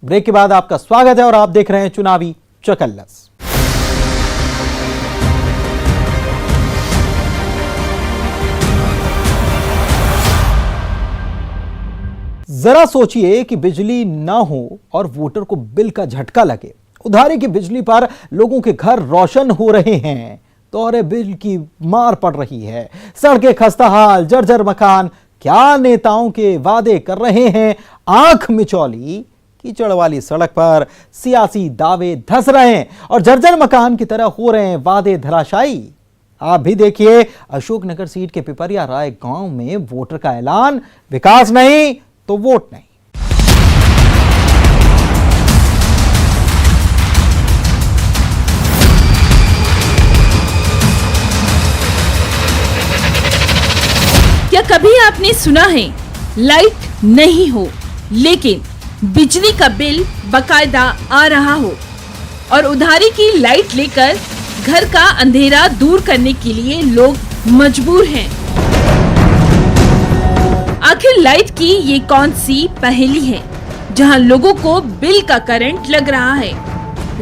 Break के बाद आपका स्वागत है और आप देख रहे हैं चुनावी चकल्लस। जरा सोचिए कि बिजली ना हो और वोटर को बिल का झटका लगे। उधारी की बिजली पर लोगों के घर रोशन हो रहे हैं, तोरे बिल की मार पड़ रही है। सड़कें खस्ता हाल, जर्जर मकान। क्या नेताओं के वादे कर रहे हैं आंख मिचौली। कीचड़ वाली सड़क पर सियासी दावे धस रहे हैं और जर्जर मकान की तरह हो रहे हैं वादे धराशायी। आप भी देखिए, अशोकनगर सीट के पिपरिया राय गांव में वोटर का ऐलान, विकास नहीं तो वोट नहीं। क्या कभी आपने सुना है लाइट नहीं हो लेकिन बिजली का बिल बकायदा आ रहा हो और उधारी की लाइट लेकर घर का अंधेरा दूर करने के लिए लोग मजबूर हैं। आखिर लाइट की ये कौन सी पहेली है जहां लोगों को बिल का करंट लग रहा है।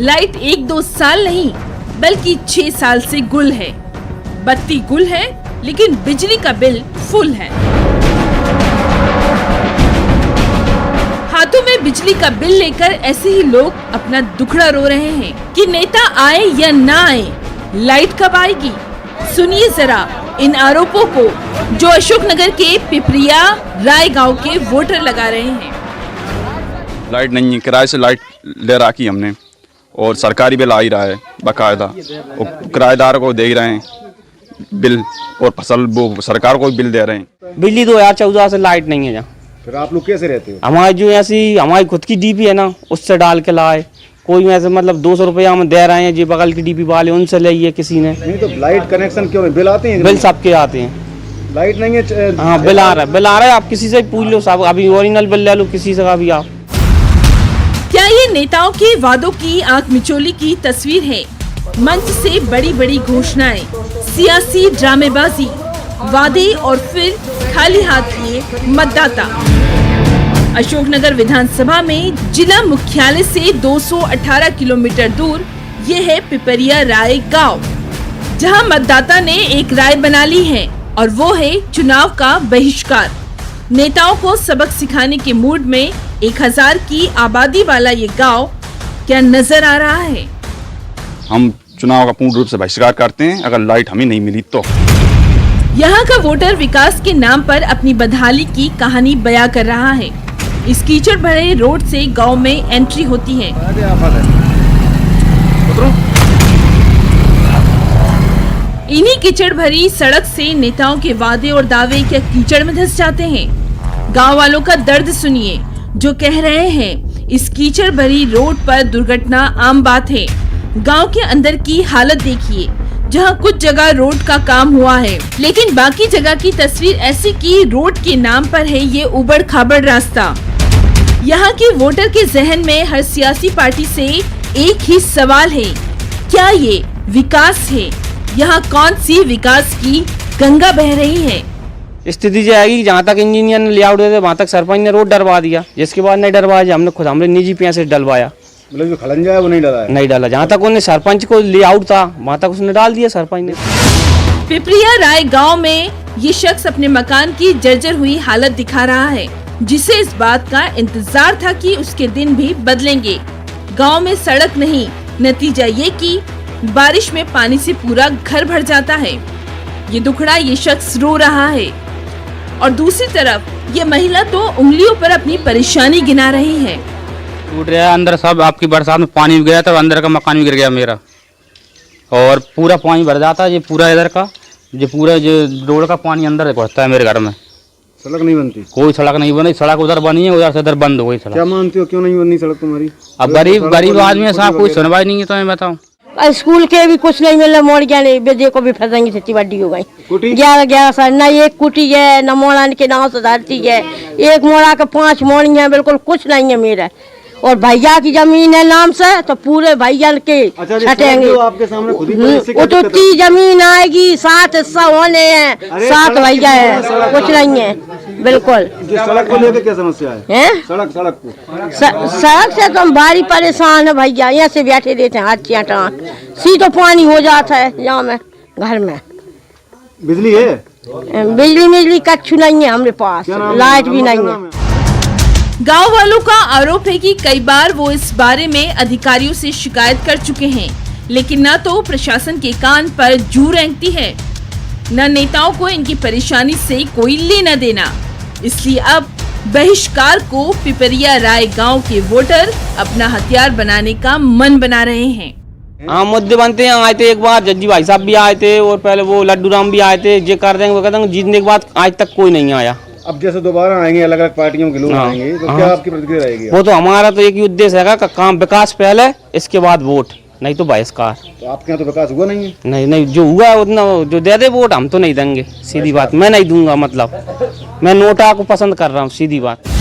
लाइट 1-2 साल नहीं बल्कि 6 साल से गुल है। बत्ती गुल है लेकिन बिजली का बिल फुल है। हाथों में बिजली का बिल लेकर ऐसे ही लोग अपना दुखड़ा रो रहे हैं कि नेता आए या ना आए, लाइट कब आएगी। सुनिए जरा इन आरोपों को जो अशोकनगर के पिपरिया राय गांव के वोटर लगा रहे हैं। लाइट नहीं है, किराए से लाइट ले रखी हमने और सरकारी बिल आ ही रहा है बाकायदा और किराएदार को दे रहे हैं बिल और फसल वो सरकार को भी बिल दे रहे हैं। बिजली 2014 से लाइट नहीं है जहाँ। फिर आप लोग कैसे रहते हो? हमारी जो ऐसी हमारी खुद की डीपी है ना, उससे डाल के लाए। कोई ऐसे मतलब 200 रुपया हम दे रहे हैं, जी बगल की डीपी वाले उनसे लिए किसी ने। नहीं तो लाइट कनेक्शन क्यों नहीं? बिल आते हैं? बिल सबके आते हैं। लाइट नहीं है? हाँ बिल आ रहा है। आप किसी से पूछ लो साहब, अभी ओरिजिनल बिल ले लो किसी से अभी आप। क्या ये नेताओं के वादों की आंख मिचौली की तस्वीर है? मंच से बड़ी बड़ी घोषणाएं, सियासी ड्रामेबाजी, वादे और फिर खाली हाथ लिए मतदाता। अशोकनगर विधानसभा में जिला मुख्यालय से 218 किलोमीटर दूर ये है पिपरिया राय गांव, जहां मतदाता ने एक राय बना ली है और वो है चुनाव का बहिष्कार। नेताओं को सबक सिखाने के मूड में 1000 की आबादी वाला ये गांव क्या नजर आ रहा है? हम चुनाव का पूर्ण रूप से बहिष्कार करते हैं अगर लाइट हमें नहीं मिली तो। यहाँ का वोटर विकास के नाम पर अपनी बदहाली की कहानी बयां कर रहा है। इस कीचड़ भरे रोड से गांव में एंट्री होती है। इन्हीं कीचड़ भरी सड़क से नेताओं के वादे और दावे क्या कीचड़ में धंस जाते हैं? गांव वालों का दर्द सुनिए जो कह रहे हैं इस कीचड़ भरी रोड पर दुर्घटना आम बात है। गांव के अंदर की हालत देखिए, जहां कुछ जगह रोड का काम हुआ है लेकिन बाकी जगह की तस्वीर ऐसी कि रोड के नाम पर है ये उबड़ खाबड़ रास्ता। यहाँ के वोटर के जहन में हर सियासी पार्टी से एक ही सवाल है, क्या ये विकास है? यहाँ कौन सी विकास की गंगा बह रही है? स्थिति जो आएगी जहाँ तक इंजीनियर ने लेआउट दे वहाँ तक सरपंच ने रोड डलवा दिया, जिसके बाद नहीं डलवाया हमने खुद हमने निजी पैसे डलवाया। मतलब जो खलंजा है वो नहीं डाला है? नहीं डाला, जहाँ तक उन्हें सरपंच को लेआउट था वहाँ तक उसने डाल दिया सरपंच ने। पिपरिया राय गांव में ये शख्स अपने मकान की जर्जर हुई हालत दिखा रहा है, जिसे इस बात का इंतजार था कि उसके दिन भी बदलेंगे। गांव में सड़क नहीं, नतीजा ये कि बारिश में पानी से पूरा घर भर जाता है। ये दुखड़ा ये शख्स रो रहा है और दूसरी तरफ ये महिला तो उंगलियों पर अपनी परेशानी गिना रही है। टूट रहा है अंदर सब, आपकी बरसात में पानी गया था, अंदर का मकान भी गिर गया मेरा और पूरा पानी भर जाता है। ये पूरा इधर का जो पूरा जो रोड का पानी अंदर घुसता है मेरे घर में। सड़क नहीं बनती? कोई सड़क नहीं बनी, सड़क उधर बनी है, उधर से इधर बंद हो गई सड़क। क्या मानते हो क्यों नहीं बननी सड़क तुम्हारी? अब गरीब आदमी है साहब, कोई सुनवाई नहीं है। तो मैं बताऊँ स्कूल के भी कुछ नहीं मिल रहा, मोड़ गया नहीं, बेजे को भी फंसेंगी सच्ची बड्डी हो गई। 11 साल न एक कुटी है न मोड़ाने के नाव सुधारती है, एक मोड़ा के 5 मोड़ी है, बिल्कुल कुछ नहीं है मेरा। और भैया की जमीन है नाम से तो पूरे भैया के अच्छा जी, छटेंगे। जो आपके सामने खुद ही इससे क्या वो तो दिक्कत है? 30 जमीन आएगी, 7 हिस्सा होने हैं, 7 भैया है, कुछ नहीं है बिल्कुल। ये सड़क को लेकर क्या समस्या है? सड़क को सड़क से तो हम भारी परेशान है भैया, यहाँ से बैठे रहते हैं हाथ चाटा, सीधो पानी हो जाता है यहाँ में घर में। बिजली है? बिजली कच्छ नहीं है हमारे पास, क्या नाम है? लाइट भी नहीं क्या है। नाम है? गांव वालों का आरोप है कि कई बार वो इस बारे में अधिकारियों से शिकायत कर चुके हैं, लेकिन न तो प्रशासन के कान पर जू रेंगती है, न नेताओं को इनकी परेशानी से कोई लेना देना। इसलिए अब बहिष्कार को पिपरिया राय गांव के वोटर अपना हथियार बनाने का मन बना रहे हैं। हाँ, मुद्दे बनते हैं। आए थे एक बार, जज्जी भाई साहब भी आए थे और पहले वो लड्डू राम भी आए थे, ये कर देंगे वो कहते हैं, जीतने के बाद आज तक कोई नहीं आया। अब जैसे दोबारा आएंगे, अलग अलग पार्टियों के लोग हाँ, आएंगे, तो हाँ। क्या आपकी प्रतिक्रिया रहेगी? वो तो हमारा तो एक ही उद्देश्य है का काम विकास पहले, इसके बाद वोट, नहीं तो बहिष्कार। तो आपके यहाँ तो विकास हुआ नहीं है? नहीं, जो हुआ है उतना जो दे दे वोट, हम तो नहीं देंगे, सीधी बात। मैं नहीं दूंगा, मतलब मैं नोटा को पसंद कर रहा हूँ, सीधी बात।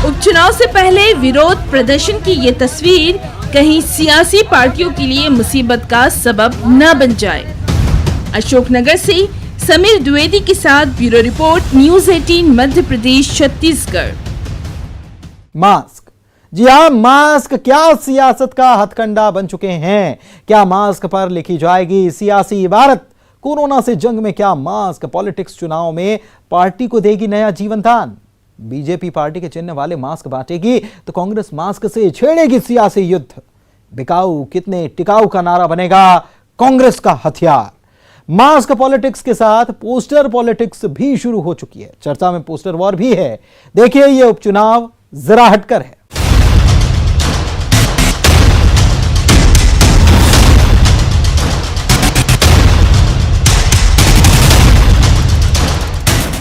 उपचुनाव से पहले विरोध प्रदर्शन की ये तस्वीर कहीं सियासी पार्टियों के लिए मुसीबत का सबब न बन जाए। अशोकनगर से समीर द्विवेदी के साथ bureau report, news 18 Madhya Pradesh Chhattisgarh. Mask, जी हाँ, मास्क क्या सियासत का हथकंडा बन चुके हैं? क्या मास्क पर लिखी जाएगी सियासी इबारत? कोरोना से जंग में क्या मास्क पॉलिटिक्स चुनाव में पार्टी को देगी नया जीवन दान? बीजेपी पार्टी के चिन्ह वाले मास्क बांटेगी तो कांग्रेस मास्क से छेड़ेगी सियासी युद्ध। बिकाऊ कितने टिकाऊ का नारा बनेगा कांग्रेस का हथियार। मास्क पॉलिटिक्स के साथ पोस्टर पॉलिटिक्स भी शुरू हो चुकी है। चर्चा में पोस्टर वॉर भी है। देखिए ये उपचुनाव जरा हटकर है।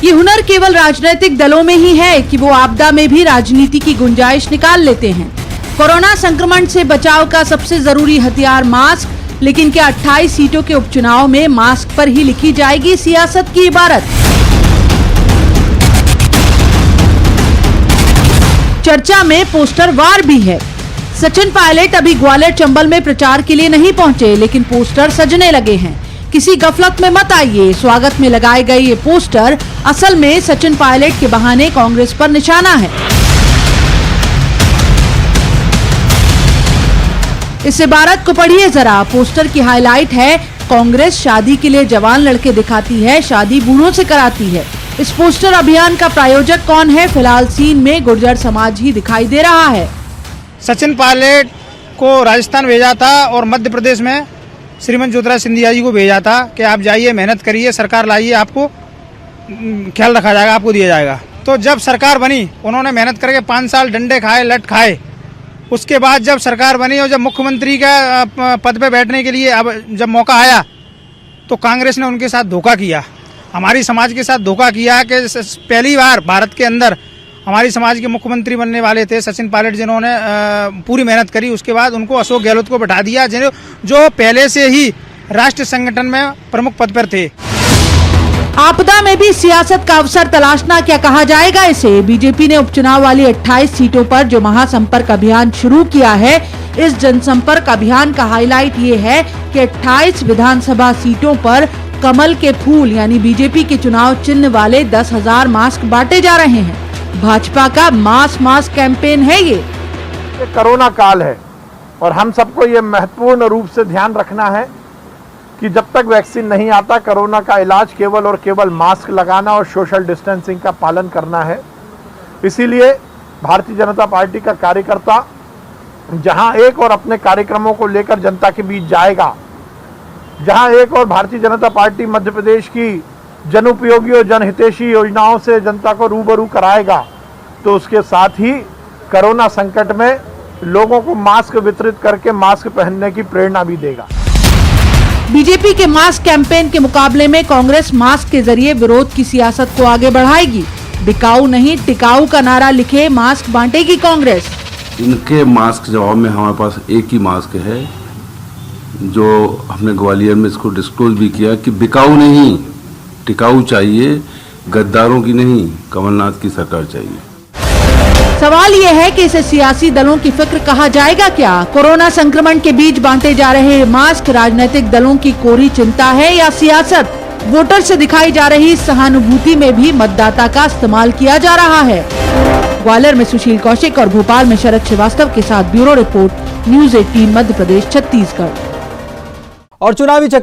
ये हुनर केवल राजनीतिक दलों में ही है कि वो आपदा में भी राजनीति की गुंजाइश निकाल लेते हैं। कोरोना संक्रमण से बचाव का सबसे जरूरी हथियार मास्क, लेकिन क्या 28 सीटों के उपचुनाव में मास्क पर ही लिखी जाएगी सियासत की इबारत? चर्चा में पोस्टर वार भी है। सचिन पायलट अभी ग्वालियर चंबल में प्रचार के लिए नहीं पहुंचे, लेकिन पोस्टर सजने लगे हैं। किसी गफलत में मत आइए, स्वागत में लगाए गए ये पोस्टर असल में सचिन पायलट के बहाने कांग्रेस पर निशाना है। इस इबारत को पढ़िए जरा। पोस्टर की हाईलाइट है, कांग्रेस शादी के लिए जवान लड़के दिखाती है, शादी बूढ़ों से कराती है। इस पोस्टर अभियान का प्रायोजक कौन है? फिलहाल सीन में गुर्जर समाज ही दिखाई दे रहा है। सचिन पायलट को राजस्थान भेजा था और मध्य प्रदेश में श्रीमंत ज्योतिराज सिंधिया जी को भेजा था कि आप जाइए, मेहनत करिए, सरकार लाइए, आपको ख्याल रखा जाएगा, आपको दिया जाएगा। तो जब सरकार बनी, उन्होंने मेहनत करके 5 साल डंडे खाए, लट खाए। उसके बाद जब सरकार बनी और जब मुख्यमंत्री का पद पे बैठने के लिए अब जब मौका आया, तो कांग्रेस ने उनके साथ धोखा किया, हमारी समाज के साथ धोखा किया कि पहली बार भारत के अंदर हमारी समाज के मुख्यमंत्री बनने वाले थे सचिन पायलट, जिन्होंने पूरी मेहनत करी। उसके बाद उनको अशोक गहलोत को बैठा दिया, जो पहले से ही राष्ट्रीय संगठन में प्रमुख पद पर थे। आपदा में भी सियासत का अवसर तलाशना, क्या कहा जाएगा इसे? बीजेपी ने उपचुनाव वाली 28 सीटों पर जो महासंपर्क अभियान शुरू किया है, इस जनसंपर्क अभियान का हाईलाइट ये है कि 28 विधानसभा सीटों पर कमल के फूल यानी बीजेपी के चुनाव चिन्ह वाले 10,000 मास्क बांटे जा रहे हैं। भाजपा का मास कैंपेन है ये कोरोना काल है और हम सबको ये महत्वपूर्ण रूप से ध्यान रखना है कि जब तक वैक्सीन नहीं आता, कोरोना का इलाज केवल और केवल मास्क लगाना और सोशल डिस्टेंसिंग का पालन करना है। इसीलिए भारतीय जनता पार्टी का कार्यकर्ता जहां एक और अपने कार्यक्रमों को लेकर जनता के बीच जाएगा, जहां एक और भारतीय जनता पार्टी मध्य प्रदेश की जनोपयोगी और जनहितैषी योजनाओं से जनता को रूबरू कराएगा, तो उसके साथ ही कोरोना संकट में लोगों को मास्क वितरित करके मास्क पहनने की प्रेरणा भी देगा। बीजेपी के मास्क कैंपेन के मुकाबले में कांग्रेस मास्क के जरिए विरोध की सियासत को आगे बढ़ाएगी। बिकाऊ नहीं टिकाऊ का नारा लिखे मास्क बांटेगी कांग्रेस। इनके मास्क जवाब में हमारे पास एक ही मास्क है, जो हमने ग्वालियर में इसको डिस्क्लोज भी किया कि बिकाऊ नहीं टिकाऊ चाहिए, गद्दारों की नहीं, कमलनाथ की सरकार चाहिए। सवाल ये है कि इसे सियासी दलों की फिक्र कहा जाएगा क्या? कोरोना संक्रमण के बीच बांटे जा रहे मास्क राजनीतिक दलों की कोरी चिंता है या सियासत? वोटर से दिखाई जा रही सहानुभूति में भी मतदाता का इस्तेमाल किया जा रहा है। ग्वालियर में सुशील कौशिक और भोपाल में शरद श्रीवास्तव के साथ bureau report, news 18 Madhya Pradesh Chhattisgarh. और चुनावी चक्कर